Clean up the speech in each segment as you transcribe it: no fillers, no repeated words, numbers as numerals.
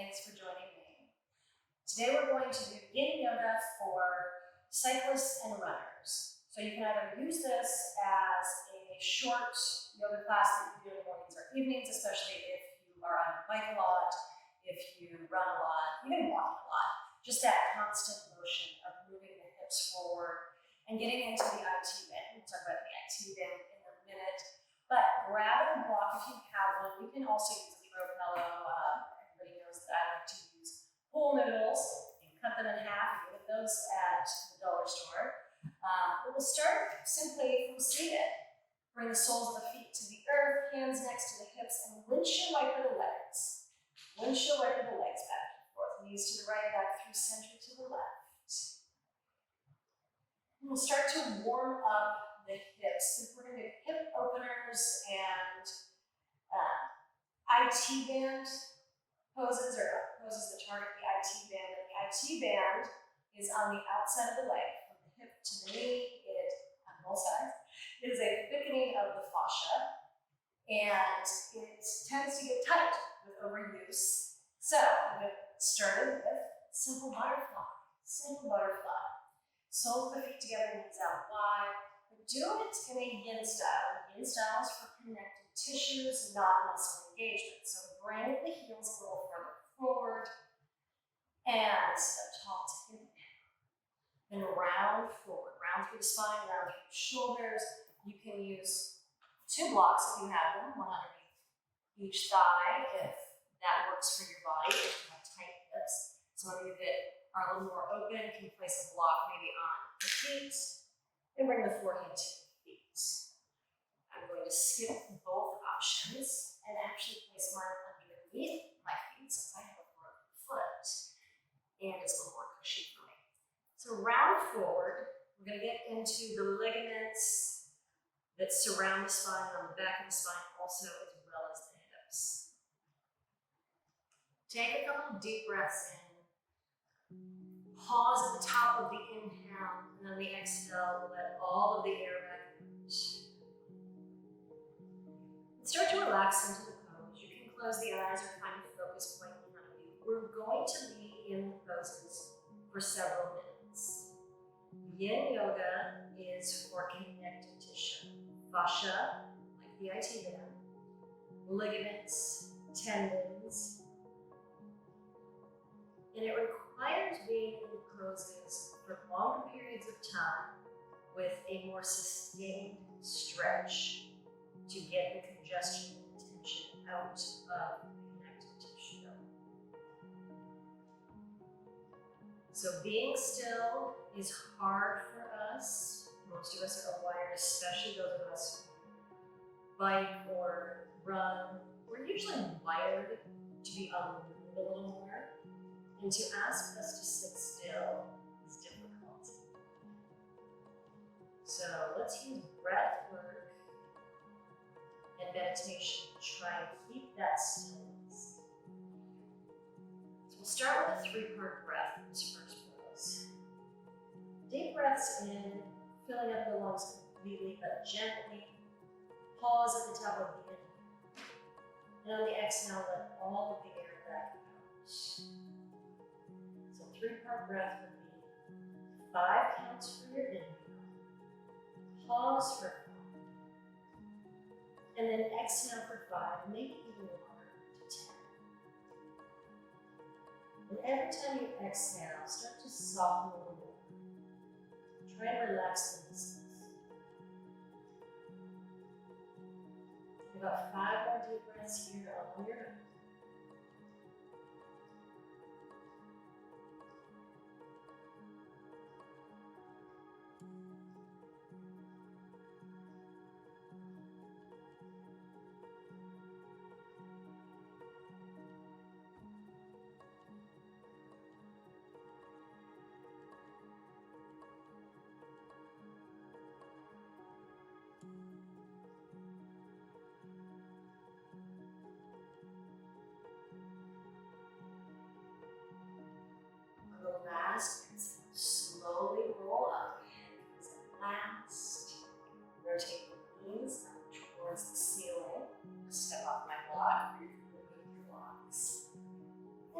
Thanks for joining me. Today we're going to do yin yoga for cyclists and runners. So you can either use this as a short yoga class that you do in the mornings or evenings, especially if you are on your bike a lot, if you run a lot, even walking a lot. Just that constant motion of moving the hips forward and getting into the IT band. We'll talk about the IT band in a minute. But grab a block if you have one. You can also use a throw pillow. Everybody knows that I like to use pool noodles and cut them in half. You get those at the dollar store. But we'll start simply from seated. Bring the soles of the feet to the earth, hands next to the hips, and windshield wiper the legs. Windshield wiper the legs back and forth. Knees to the right, back through center to the left. And we'll start to warm up the hips. We're going to do hip openers and IT band poses, or poses that target the IT band. And the IT band is on the outside of the leg, from the hip to the knee. It, on both sides, is a thickening of the fascia, and it tends to get tight with overuse. So I'm going to start with simple butterfly. Simple butterfly. Soles of the feet together, knees out wide. But do it in a yin style. Yin style is for connected tissues, not muscle engagement. So bring the heels a little further forward and step tall to hip. Then round forward. Round through the spine, round through the shoulders. You can use two blocks if you have them, one underneath each thigh if that works for your body, if you have tight hips. Some of you that are a little more open can place a block maybe on the feet and bring the forehead to the feet. I'm going to skip both options and actually place mine underneath my feet since I have a broken foot and it's a little more cushy for me. So round forward, we're going to get into the ligaments that surround the spine on the back of the spine also, as well as the hips. Take a couple of deep breaths in. Pause at the top of the inhale, and on the exhale, let all of the air back out. And start to relax into the pose. You can close the eyes or find a focus point in front of you. We're going to be in the poses for several minutes. Yin yoga is for connective tissue. Fascia, like the IT band, ligaments, tendons, and it requires being in poses for longer periods of time with a more sustained stretch to get the congestion and tension out of the connective tissue. So being still is hard for us. Most of us are wired, especially those of us who bike or run. We're usually wired to be on the move a little more. And to ask us to sit still is difficult. So let's use breath work and meditation to try and keep that stillness. So we'll start with a 3-part breath in this first pose. Deep breaths in, filling up the lungs completely, but gently. Pause at the top of the inhale. And on the exhale, let all of the air back out. 3-part breath would be 5 counts for your inhale, pause for 5, and then exhale for 5, make it even longer to 10. And every time you exhale, start to soften a little more. Try to relax the muscles. About 5 more deep breaths here on your own.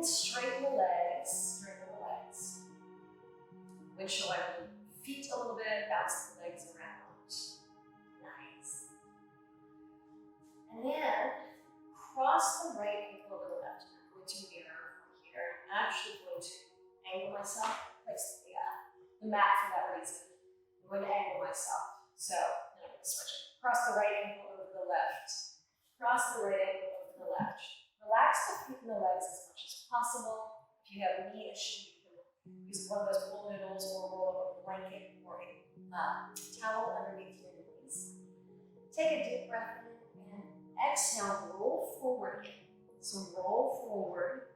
And straighten the legs, straighten the legs. Windshield wiper the feet a little bit, bounce the legs around. Nice. And then cross the right ankle over the left. I'm going to mirror from here. I'm actually going to angle myself, place the mat for that reason. I'm going to angle myself. So, then I'm going to switch it. Cross the right ankle over the left. Cross the right ankle over the left. Relax the feet and the legs as much as possible. If you have a knee issue, you can use one of those wool noodles or roll a blanket or a towel underneath your knees. Take a deep breath in and exhale, roll forward again. So roll forward,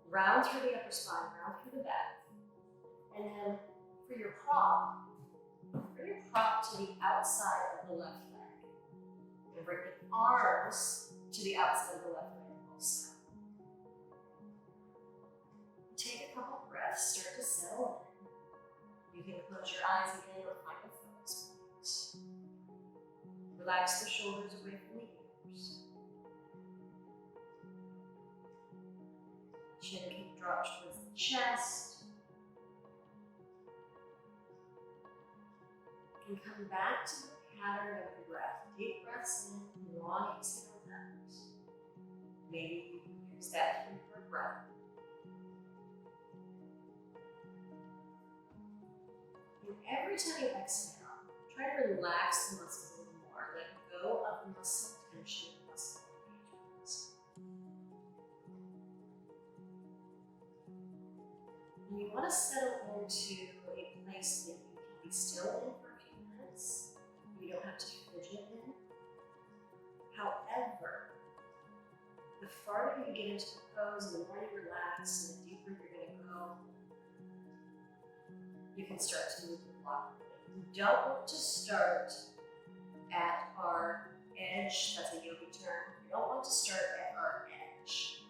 round through the upper spine, round through the back. And then for your prop, bring your prop to the outside of the left leg. And bring the arms to the outside of the left leg also. Take a couple breaths, start to settle in. You can close your eyes again or find a focus point. Relax the shoulders away from the ears. Chin can drop towards the chest. And come back to the pattern of your breath. Deep breaths in, long exhales out. Maybe you can use that 3-4 breath. And every time you exhale, try to relax the muscles a little more. Let go of the muscle tension, muscle engagement. And you want to settle into a place that you can be still in for a few minutes. You don't have to fidget in. However, the farther you get into the pose, the more you relax, and the deeper you're going to go, you can start to move the block. You don't want to start at our edge. That's a yoga term. You don't want to start at our edge.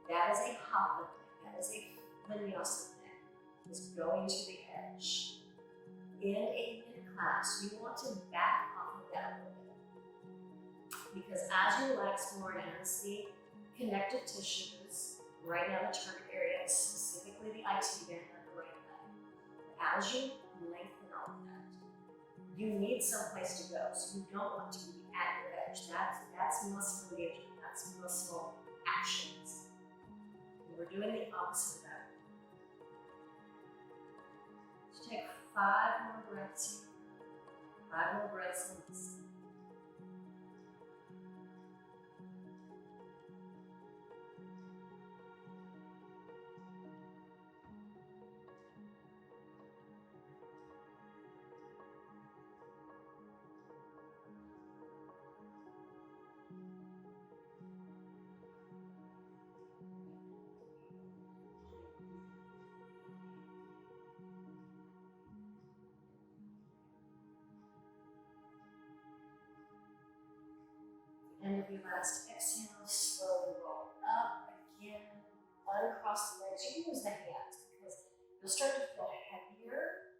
That is a hatha thing. That is a vinyasa thing. It's going to the edge. In a mid-class, you want to back off of that a little bit. Because as you relax more and as the connective tissues, right now the target area is specifically the IT band of the right leg. As you lengthen out that, you need some place to go. So you don't want to be at your edge. That's muscle engagement. That's muscle actions. And we're doing the opposite of that. So take 5 more breaths here. 5 more breaths in this. End of your last exhale, slowly roll up again, uncross the legs. You can use the hands because you'll start to feel heavier,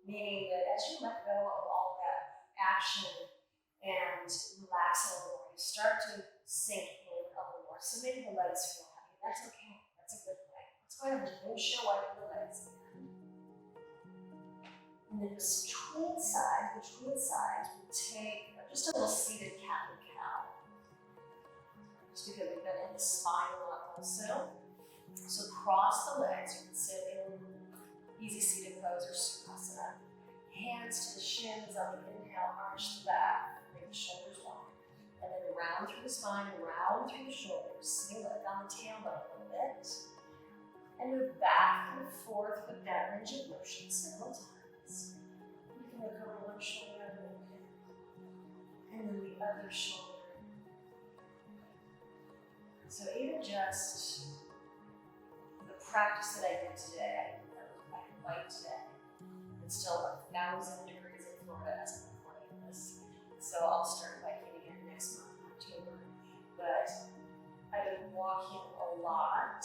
meaning that as you let go of all that action and relax a little more, you start to sink in a little more. So maybe the legs feel heavy. That's okay. That's a good thing. Let's go ahead and windshield wiper the legs again. And then just between sides, we take just a little seated cat and cow. Just because we've been in the spine a lot also. So cross the legs. You can sit in easy seated pose or sukhasana. Hands to the shins on the inhale, arch the back, bring the shoulders long. And then round through the spine, round through the shoulders. Swing it down the tailbone a little bit. And move back and forth with that range of motion several times. You can look over one shoulder a little bit. And then the other shoulder. So even just the practice that I did today, I can bike today. It's still 1,000 degrees in Florida as I'm recording this. So I'll start biking again next month in October. But I've been walking a lot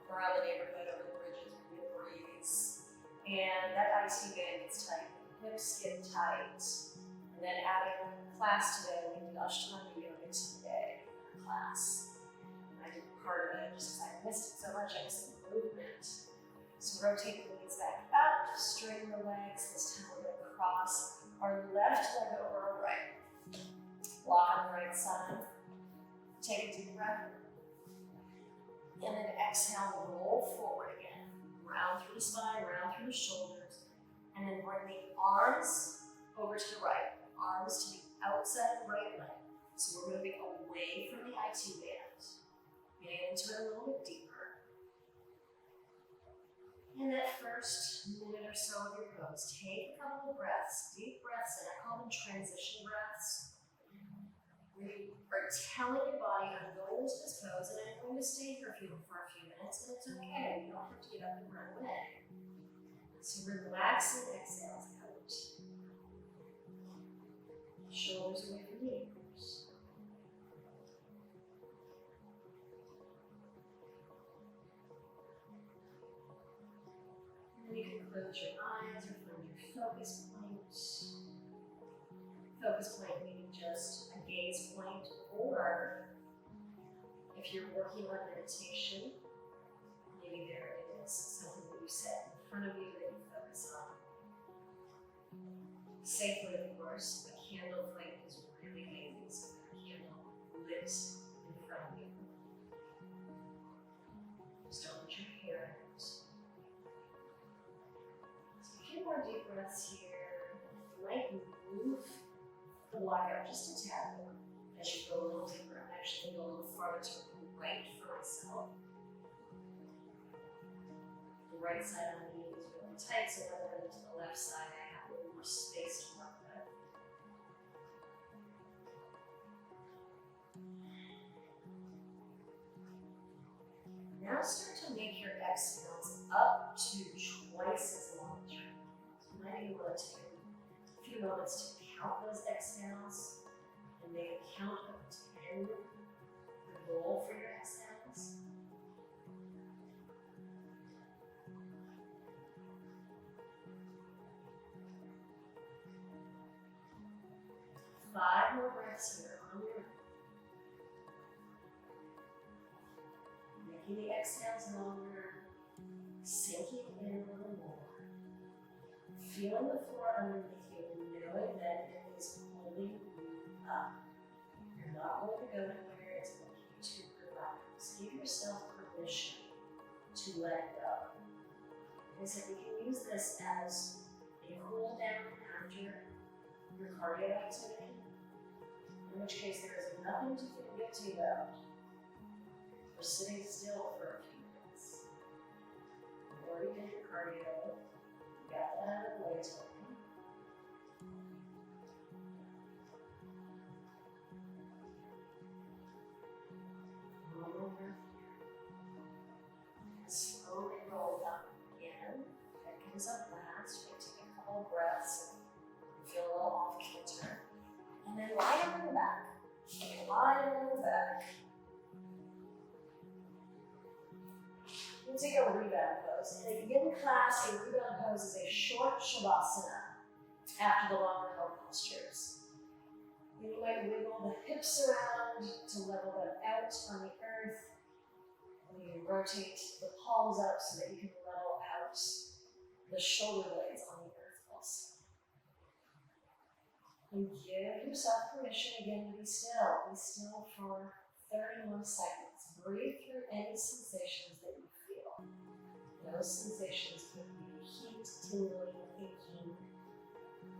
around the neighborhood, over the bridges, with the breeze. And that IT band gets tight, the hips get tight. And then adding class today, we did Ashtanga yoga today in class. And I do part of it just because I missed it so much. I missed the movement. So rotate the knees back out, straighten the legs. This time we're going to cross our left leg over our right. Block on the right side. Take a deep breath. And then exhale, roll forward again. Round through the spine, round through the shoulders. And then bring the arms over to the right. Arms to the outside of the right leg. So we're moving away from the IT band. Getting into it a little bit deeper. In that first minute or so of your pose, take a couple of breaths, deep breaths in. I call them transition breaths. We are telling your body, I'm going into this pose and I'm going to stay here for a few minutes, and it's okay. You don't have to get up and run away. So relax and exhale out. Shoulders away from the ears. And then you can close your eyes or find your focus point. Focus point meaning just a gaze point, or if you're working on meditation, maybe there it is, something that you set in front of you that you focus on. Safely, of course, a candle flame is really amazing, so a candle lit in front of you. Just don't let your hair out. So a few more deep breaths here. You might move the block out just a tad more as you go a little deeper. I'm actually going to go a little farther to the right for myself. The right side on the knee is really tight, so when I go to the left side, I have a little more space to work with. Now start to make your exhales up to twice as long as your inhales. You might be able to take a few moments to count those exhales and make a count of 10, the goal for your exhales. Five more breaths here on your own. Making the exhales longer, sinking in a little more. Feeling the floor underneath you and knowing that it is holding you up. You're not going to go anywhere, it's going to relax. Give yourself permission to let go. Like I said, you can use this as a cool down after your cardio activity, in which case there is nothing to feel guilty about for sitting still for a few minutes. You already did your cardio, you got that out of the way today. One more breath here. Slowly roll down again. That comes up last. You take a couple of breaths and feel a little off kilter. And then lie down on the back. Lie down on the back. We'll take a rebound pose. In a beginning class, a rebound pose is a short shavasana after the longer held postures. You might wiggle the hips around to level them out on the earth. And you rotate the palms up so that you can level out the shoulder blades on the earth also. And give yourself permission again to be still. Be still for 31 seconds. Breathe through any sensations that you feel. Those sensations could be heat, tingling, aching,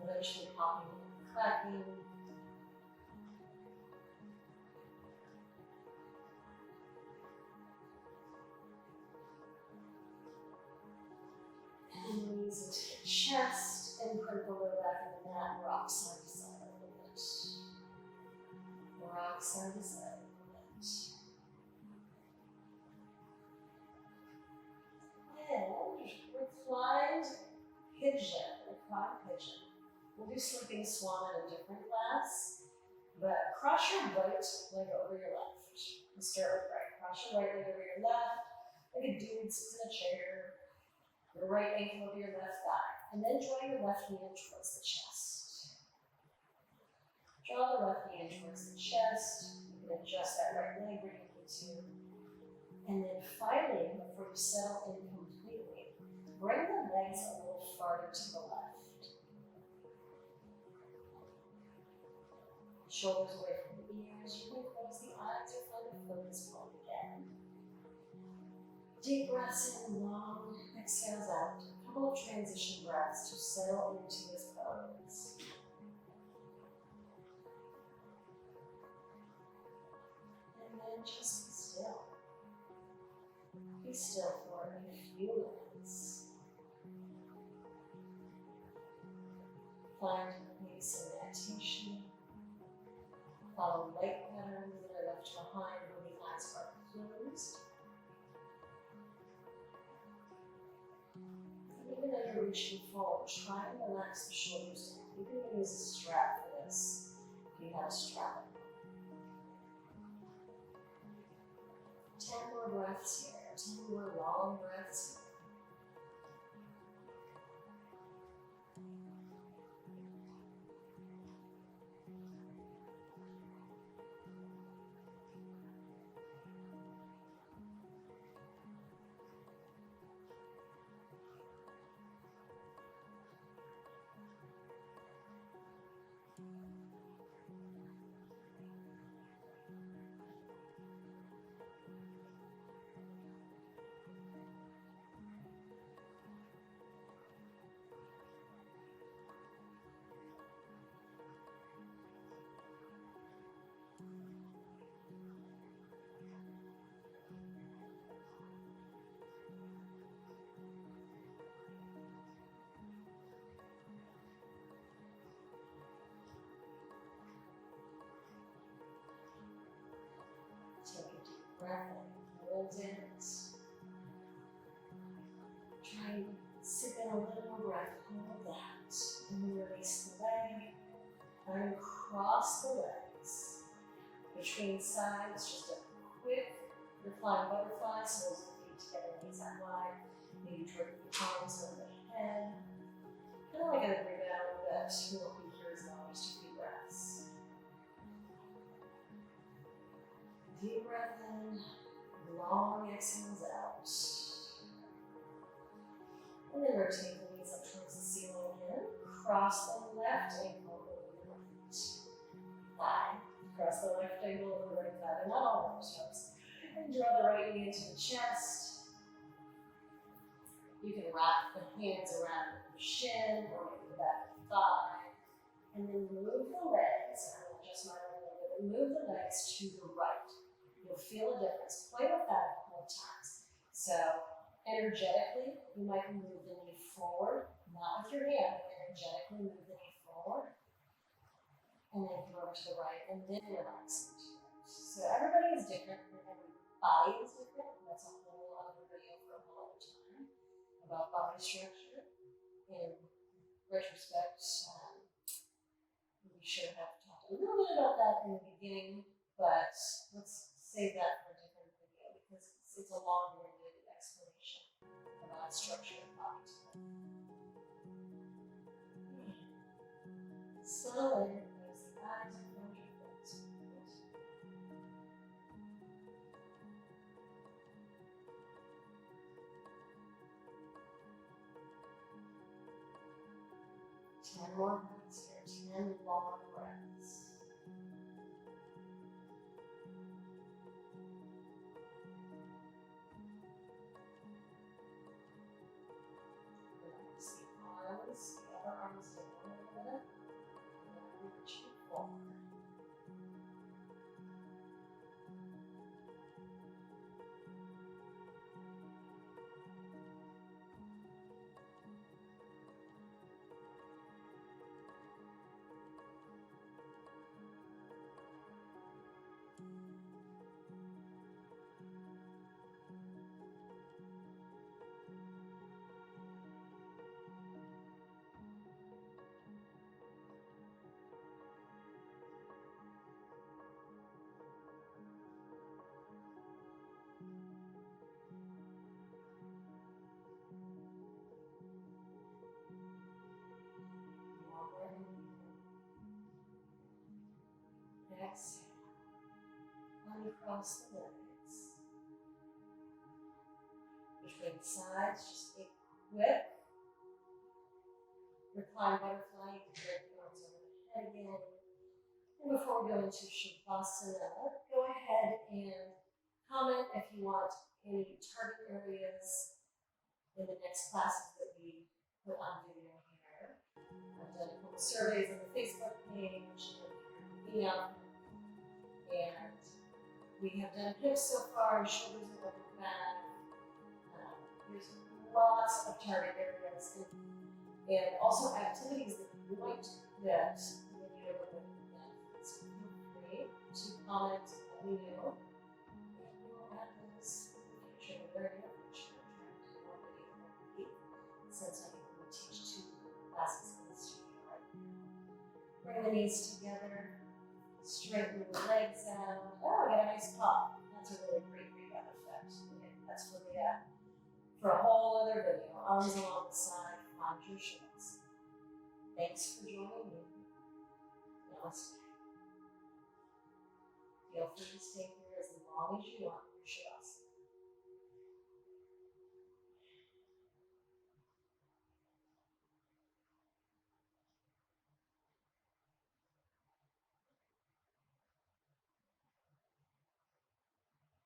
eventually popping and clapping. And knees into your chest and put the lower back of the mat, rock side to side a little bit. Rock side to side a little bit. And reclined pigeon, We'll do sleeping swan in a different class, but cross your right leg over your left. We'll start with right. Cross your right leg over your left, like a dude sits in a chair. Your right ankle over your left thigh, and then draw your left knee in towards the chest. Draw the left knee in towards the chest. You can adjust that right leg, bring it into then finally, before you settle in completely, bring the legs a little farther to the left. Shoulders away from the ears. You can close the eyes or find a focus point again. Deep breaths in, long exhales out. A couple of transition breaths to settle into this pose. And then just be still. Be still for a few minutes. Find peace in meditation. Follow light patterns that are left behind when the eyes are closed. And even though you're reaching forward, try and relax the shoulders down. You can use a strap for this if you have a strap. 10 more breaths here, 10 more long breaths here. Take a deep breath in, hold it. Try and sip in a little more breath, hold that. And then release the leg. And cross the legs. Between sides, just a quick reclined butterfly, soles of the feet together, knees out wide. Maybe toward the palms over the head. And then we're going to breathe out a little bit. We won't be here as long, just a few breaths. Deep breath in, long exhales out. And then rotate the knees up towards the ceiling again. Cross the left ankle over the right thigh. Cross the left ankle over the right thigh, but not all of those steps. And draw the right knee into the chest. You can wrap the hands around the shin or maybe the back of the thigh. And then move the legs. I'm going to adjust my leg a little bit. Move the legs to the right. You'll feel a difference. Play with that a couple of times. So, energetically, you might move the knee forward, not with your hand, but energetically move the knee forward. And then come over to the right, and then relax into it. So, everybody is different, and every body is different. That's a whole other video for a whole other time about body structure. In retrospect, we should have talked a little bit about that in the beginning, but let's save that for a different video because it's a long-winded explanation about structure and body type. Settle in, close the eyes, and close your lips. Ten more breaths here, 10 long breaths. The other arm is down a little bit, and then reach forward. Exhale. Uncross the legs. between the sides, just a quick recline butterfly. You can drape the arms over the head again. And before we go into Shavasana, go ahead and comment if you want any target areas in the next classes that we put on video here. I've done a couple surveys on the Facebook page and email, and we have done hips so far, shoulders and upper back. There's lots of target areas and also activities that you might do that when you're looking at that. So feel free to comment, let me know. And we will add those in the future. We're very good for sure. Trying to do more video every week since I think we teach 2 classes in the studio right now. Bring the knees together, straighten the legs out. Oh, I got a nice pop. That's a really great rebound effect. Okay, that's for a whole other video. Arms along the side, find your shoulders. Thanks for joining me. Namaste. Feel free to stay here as long as you want.